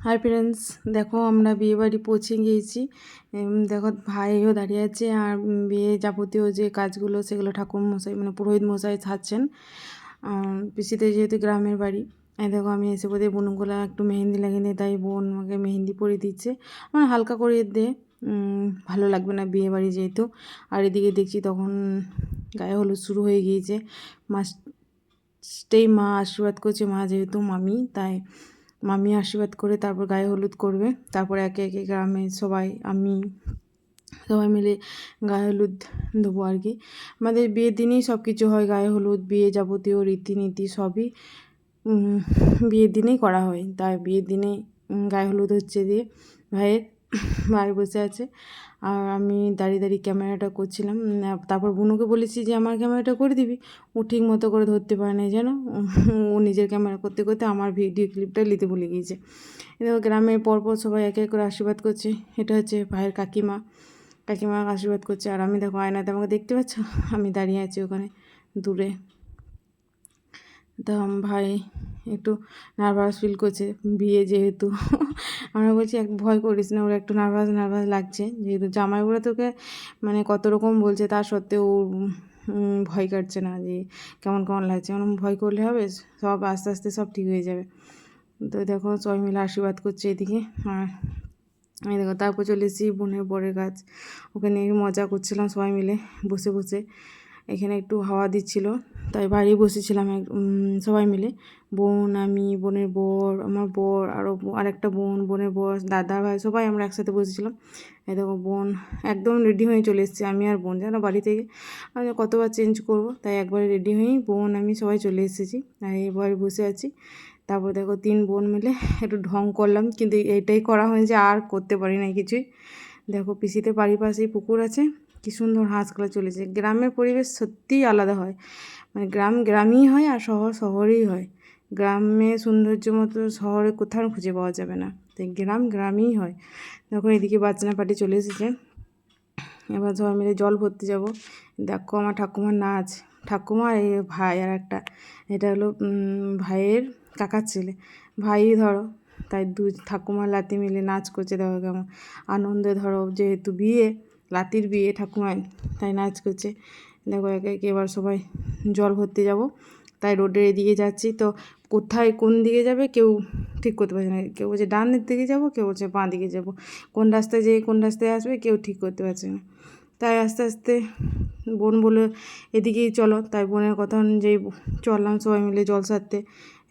Hi friends, দেখো আমরা বিয়ে বাড়ি পৌঁছে গিয়েছি। দেখো ভাইও দাঁড়িয়ে আছে আর বিয়ে যাবতীয় যে কাজগুলো সেগুলো ঠাকুর মশাই মানে পুরোহিত মশাই ছাড়ছেন। পিসিতে যেহেতু গ্রামের বাড়ি, দেখো আমি এসে বোধ হয় বোনগুলো একটু মেহেন্দি লাগিয়ে দিই, তাই বোন আমাকে মেহেন্দি পরিয়ে দিচ্ছে। মানে হালকা করে দে, ভালো লাগবে না বিয়ে বাড়ি যেহেতু। আর এদিকে দেখছি তখন গায়ে হলুদ শুরু হয়ে গিয়েছে। মা আশীর্বাদ করছে, মা যেহেতু মামি, তাই মামি আশীর্বাদ করে তারপর গায়ে হলুদ করবে। তারপর একে একে গ্রামে আমি সবাই মিলে গায়ে হলুদ দেবো আর কি। আমাদের বিয়ের দিনেই সব কিছু হয়, গায়ে হলুদ, বিয়ে যাবতীয় রীতিনীতি সবই বিয়ের দিনেই করা হয়। তাই বিয়ের দিনেই গায়ে হলুদ হচ্ছে দিয়ে ভাই বসে আছে আর আমি দাঁড়িয়ে দাঁড়িয়ে ক্যামেরাটা করছিলাম। তারপর বুনুকে বলেছি যে আমার ক্যামেরাটা করে দিবি। ও ঠিক মতো করে ধরতে পারে না যেন, ও নিজের ক্যামেরা করতে করতে আমার ভিডিও ক্লিপটা নিতে ভুলে গিয়েছে। এবার গ্রামের পরপর সবাই একে এক করে আশীর্বাদ করছে। এটা হচ্ছে ভাইয়ের কাকিমা আশীর্বাদ করছে। আর আমি দেখো আয়নাতে আমাকে দেখতে পাচ্ছ, আমি দাঁড়িয়ে আছি ওখানে দূরে। তো ভাই একটু নার্ভাস ফিল করছে, বিয়ে যেহেতু। আমরা বলছি এক ভয় করিস না, ওরা একটু নার্ভাস লাগছে যেহেতু জামাই ওরা তোকে মানে কত রকম বলছে, তা সত্ত্বেও ভয় কাটছে না যে কেমন কেমন লাগছে। ভয় করলে হবে, সব আস্তে আস্তে সব ঠিক হয়ে যাবে। তো দেখো সবাই মিলে আশীর্বাদ করছে এদিকে। আর আমি দেখো তারপর চলে এসেছি বোনের বরের কাজ, ওখানে মজা করছিলাম সবাই মিলে বসে বসে। এখানে একটু হাওয়া দিচ্ছিল, তাই বাইরে বসেছিলাম সবাই মিলে, বোন, আমি, বোনের বর, আমার বর, আরেকটা বোনের বর, দাদা ভাই, সবাই আমরা একসাথে বসেছিলাম। এই দেখো বোন একদম রেডি হয়ে চলে এসেছি, আমি আর বোন যেন বাড়ি থেকে আমি কতবার চেঞ্জ করব, তাই একবারে রেডি হয়েই বোন আমি সবাই চলে এসেছি আর এবার বসে আছি। তারপর দেখো 3 বোন মিলে একটু ঢং করলাম, কিন্তু এইটাই করা হয়েছে, আর করতে পারি না কিছুই। দেখো পিসিতে বাড়ির পাশেই পুকুর আছে, কী সুন্দর হাঁসগুলো চলেছে। গ্রামের পরিবেশ সত্যিই আলাদা হয়, মানে গ্রামই হয় আর শহরেই হয়। গ্রামে সৌন্দর্য মতো শহরে কোথাও খুঁজে পাওয়া যাবে না, তাই গ্রামই হয়। দেখো এদিকে বাজনা পার্টি চলে এসেছে, এবার সবাই মিলে জল ভরতে যাব। দেখো আমার ঠাকুমার নাচ, ঠাকুমা এই ভাই আর একটা, এটা হলো ভাইয়ের কাকার ছেলে, ভাই ধরো, তাই ঠাকুমার লাতি মিলে নাচ করছে। দেখো কেমন আনন্দে, ধরো যেহেতু বিয়ে, লাতির বিয়ে ঠাকুমায়, তাই নাচ করছে। দেখো একে একে এবার সবাই জল ভরতে যাব, তাই রোডের এদিকে যাচ্ছি। তো কোথায় কোন দিকে যাবে কেউ ঠিক করতে পারছে না, কেউ বলছে ডানের দিকে যাব, কেউ বলছে বাঁ দিকে যাব, কোন রাস্তায় যেয়ে কোন রাস্তায় আসবে কেউ ঠিক করতে পারছে না। তাই আস্তে আস্তে বোন বলে এদিকেই চলো, তাই বোনের কথা অনুযায়ী চললাম সবাই মিলে জল সারতে।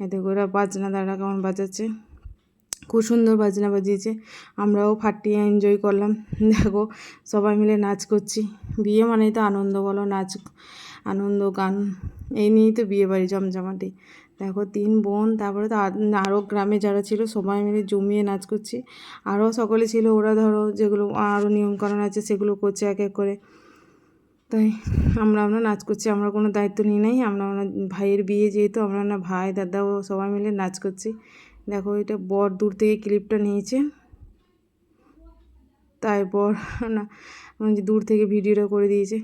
এতে করে বাজনা দাঁড়া কেমন বাজাচ্ছে, খুব সুন্দর বাজনা বাজিয়েছে, আমরাও ফাটিয়ে এনজয় করলাম। দেখো সবাই মিলে নাচ করছি, বিয়ে মানেই তো আনন্দ বলো, নাচ, আনন্দ, গান, এই নিয়েই তো বিয়ে বাড়ি জমজমাটি। দেখো 3 বোন, তারপরে তো আরও গ্রামে যারা ছিল সবাই মিলে জমিয়ে নাচ করছি। আরও সকলে ছিল, ওরা ধরো যেগুলো আরও নিয়মকানুন আছে সেগুলো করছে এক এক করে। তাই আমরা নাচ করছি, আমরা কোনো দায়িত্ব নিই নাই, আমরা ভাইয়ের বিয়ে যেহেতু আমরা ভাই দাদা ও সবাই মিলে নাচ করছি। দেখো এটা বর দূর থেকে ক্লিপটা নিয়েছে, তাই বর না দূর থেকে ভিডিওটা করে দিয়েছে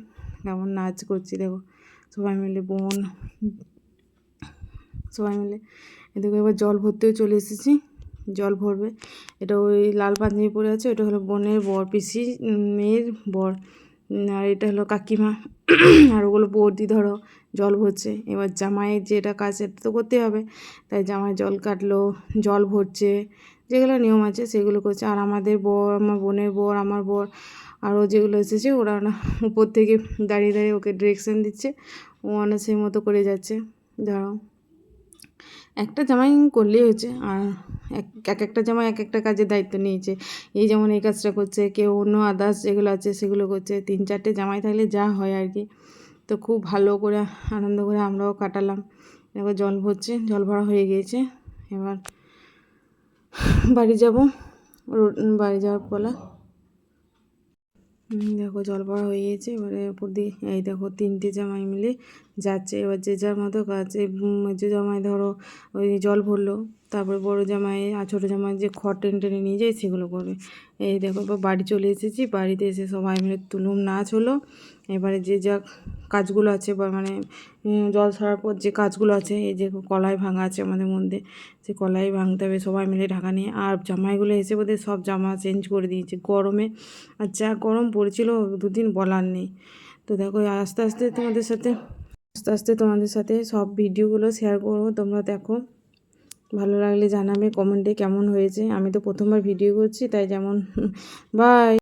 কেমন নাচ করছি। দেখো সবাই মিলে সবাই মিলে এদিকে এবার জল ভরতেও চলে এসেছি, জল ভরবে। এটা ওই লাল পাঞ্জাবি পরে আছে, এটা হলো বোনের বর, পিসি মেয়ের বর, আর এটা হলো কাকিমা, আর ওগুলো বৌদি ধরো জল ভরছে। এবার জামাইয়ের যেটা কাজ সেটা তো করতে হবে, তাই জামাই জল কাটলো, জল ভরছে, যেগুলো নিয়ম আছে সেগুলো করছে। আর আমাদের বর, আমার বোনের বর, আমার বর আরও যেগুলো এসেছে ওরা উপর থেকে দাঁড়িয়ে দাঁড়িয়ে ওকে ডিরেকশন দিচ্ছে, ও সেই মতো করে যাচ্ছে। ধরো একটা জামাই করলেই হচ্ছে, আর একটা জামাই এক একটা কাজের দায়িত্ব নিয়েছে। এই যেমন এই কাজটা করছে, কেউ অন্য আদার্স যেগুলো আছে সেগুলো করছে। 3-4টে জামাই থাকলে যা হয় আর কি। তো খুব ভালো করে আনন্দ করে আমরাও কাটালাম। এবার জল ভরছে, জল ভরা হয়ে গিয়েছে, এবার বাড়ি যাব, বাড়ি যাওয়ার পালা। দেখো জল ভরা হয়ে গিয়েছে, এবারে উপর দিয়ে এই দেখো 3টে জামাই মিলে যাচ্ছে। এবার যে যার মতো কাজ, যে জামাই ধরো ওই জল ভরলো তারপরে বড় জামাই আর ছোটো জামাই যে খড় টেনে টেনে নিয়ে যায় সেগুলো করবে। এই দেখো এবার বাড়ি চলে এসেছি, বাড়িতে এসে সবাই মিলে তুলুম নাচ হলো। এবারে যে যা কাজগুলো আছে বা মানে জল ছাড়ার পর যে কাজগুলো আছে, এই যে কলাই ভাঙা আছে আমাদের মধ্যে, সে কলাই ভাঙতে হবে সবাই মিলে ঢাকা নিয়ে। আর জামাইগুলো এসে বোধহয় সব জামা চেঞ্জ করে দিয়েছে গরমে, আর যা গরম পড়েছিল দুদিন বলার নেই। তো দেখো আস্তে আস্তে তোমাদের সাথে সব ভিডিওগুলো শেয়ার করবো, তোমরা দেখো। ভালো লাগলে জানাবে কমেন্টে কেমন হয়েছে। আমি তো প্রথমবার ভিডিও করছি, তাই যেমন বাই।